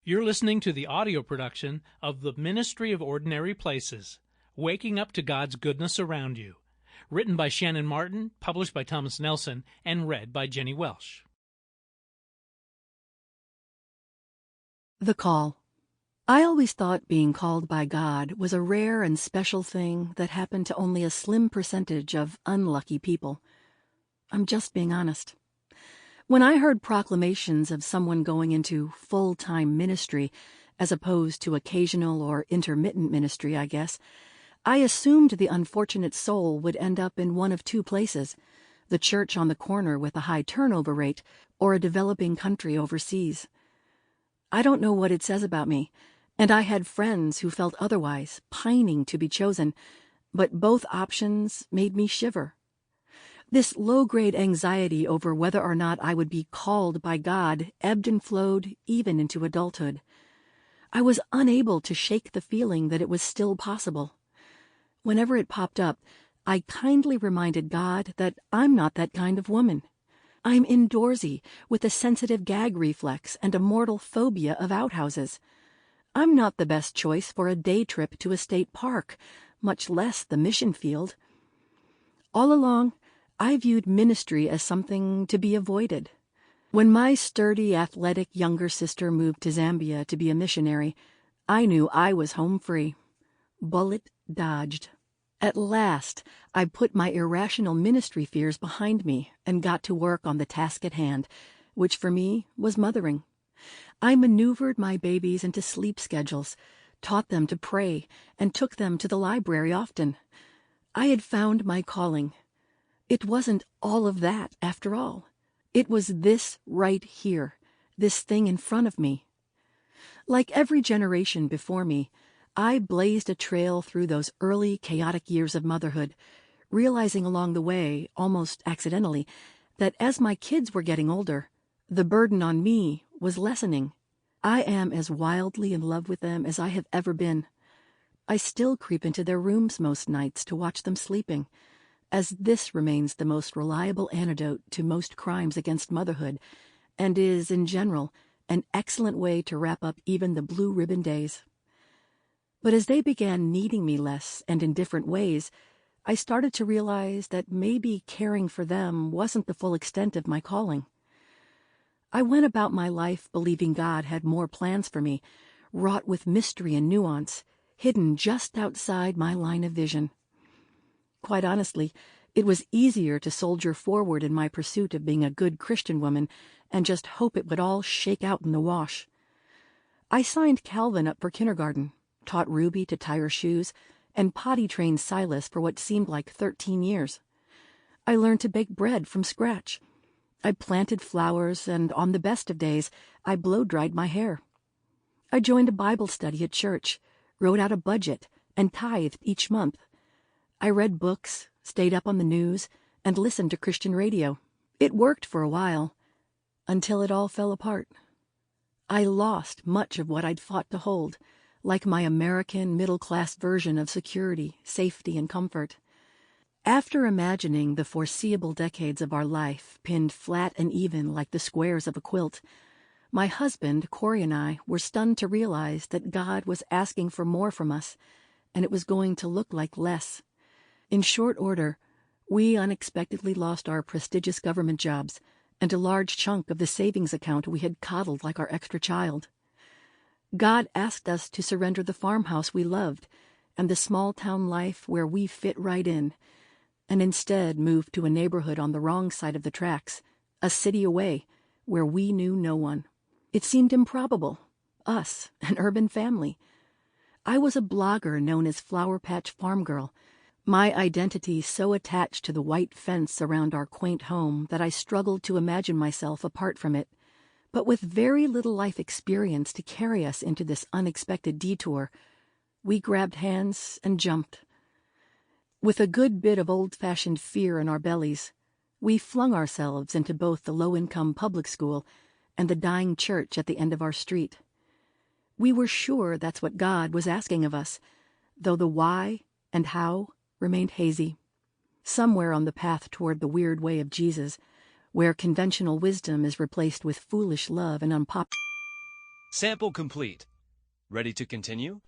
You're listening to the audio production of The Ministry of Ordinary Places, Waking Up to God's Goodness Around You, written by Shannan Martin, published by Thomas Nelson, and read by Ginny Welsh. The Call. I always thought being called by God was a rare and special thing that happened to only a slim percentage of unlucky people. I'm just being honest. When I heard proclamations of someone going into full-time ministry, as opposed to occasional or intermittent ministry, I guess, I assumed the unfortunate soul would end up in one of two places: the church on the corner with a high turnover rate, or a developing country overseas. I don't know what it says about me, and I had friends who felt otherwise, pining to be chosen, but both options made me shiver. This low-grade anxiety over whether or not I would be called by God ebbed and flowed even into adulthood. I was unable to shake the feeling that it was still possible. Whenever it popped up, I kindly reminded God that I'm not that kind of woman. I'm indoorsy, with a sensitive gag reflex and a mortal phobia of outhouses. I'm not the best choice for a day trip to a state park, much less the mission field. All along, I viewed ministry as something to be avoided. When my sturdy, athletic younger sister moved to Zambia to be a missionary, I knew I was home free. Bullet dodged. At last, I put my irrational ministry fears behind me and got to work on the task at hand, which for me was mothering. I maneuvered my babies into sleep schedules, taught them to pray, and took them to the library often. I had found my calling. It wasn't all of that, after all. It was this right here, this thing in front of me. Like every generation before me, I blazed a trail through those early, chaotic years of motherhood, realizing along the way, almost accidentally, that as my kids were getting older, the burden on me was lessening. I am as wildly in love with them as I have ever been. I still creep into their rooms most nights to watch them sleeping, as this remains the most reliable antidote to most crimes against motherhood, and is, in general, an excellent way to wrap up even the blue ribbon days. But as they began needing me less and in different ways, I started to realize that maybe caring for them wasn't the full extent of my calling. I went about my life believing God had more plans for me, wrought with mystery and nuance, hidden just outside my line of vision. Quite honestly, it was easier to soldier forward in my pursuit of being a good Christian woman and just hope it would all shake out in the wash. I signed Calvin up for kindergarten, taught Ruby to tie her shoes, and potty-trained Silas for what seemed like 13 years. I learned to bake bread from scratch. I planted flowers, and on the best of days, I blow-dried my hair. I joined a Bible study at church, wrote out a budget, and tithed each month. I read books, stayed up on the news, and listened to Christian radio. It worked for a while, until it all fell apart. I lost much of what I'd fought to hold, like my American middle-class version of security, safety, and comfort. After imagining the foreseeable decades of our life pinned flat and even like the squares of a quilt, my husband, Corey, and I were stunned to realize that God was asking for more from us, and it was going to look like less. In short order, we unexpectedly lost our prestigious government jobs and a large chunk of the savings account we had coddled like our extra child. God asked us to surrender the farmhouse we loved and the small-town life where we fit right in, and instead move to a neighborhood on the wrong side of the tracks, a city away, where we knew no one. It seemed improbable. Us, an urban family. I was a blogger known as Flower Patch Farm Girl, my identity so attached to the white fence around our quaint home that I struggled to imagine myself apart from it. But with very little life experience to carry us into this unexpected detour, we grabbed hands and jumped. With a good bit of old-fashioned fear in our bellies, we flung ourselves into both the low-income public school and the dying church at the end of our street. We were sure that's what God was asking of us, though the why and how remained hazy. Somewhere on the path toward the weird way of Jesus, where conventional wisdom is replaced with foolish love and unpopular. Sample complete. Ready to continue?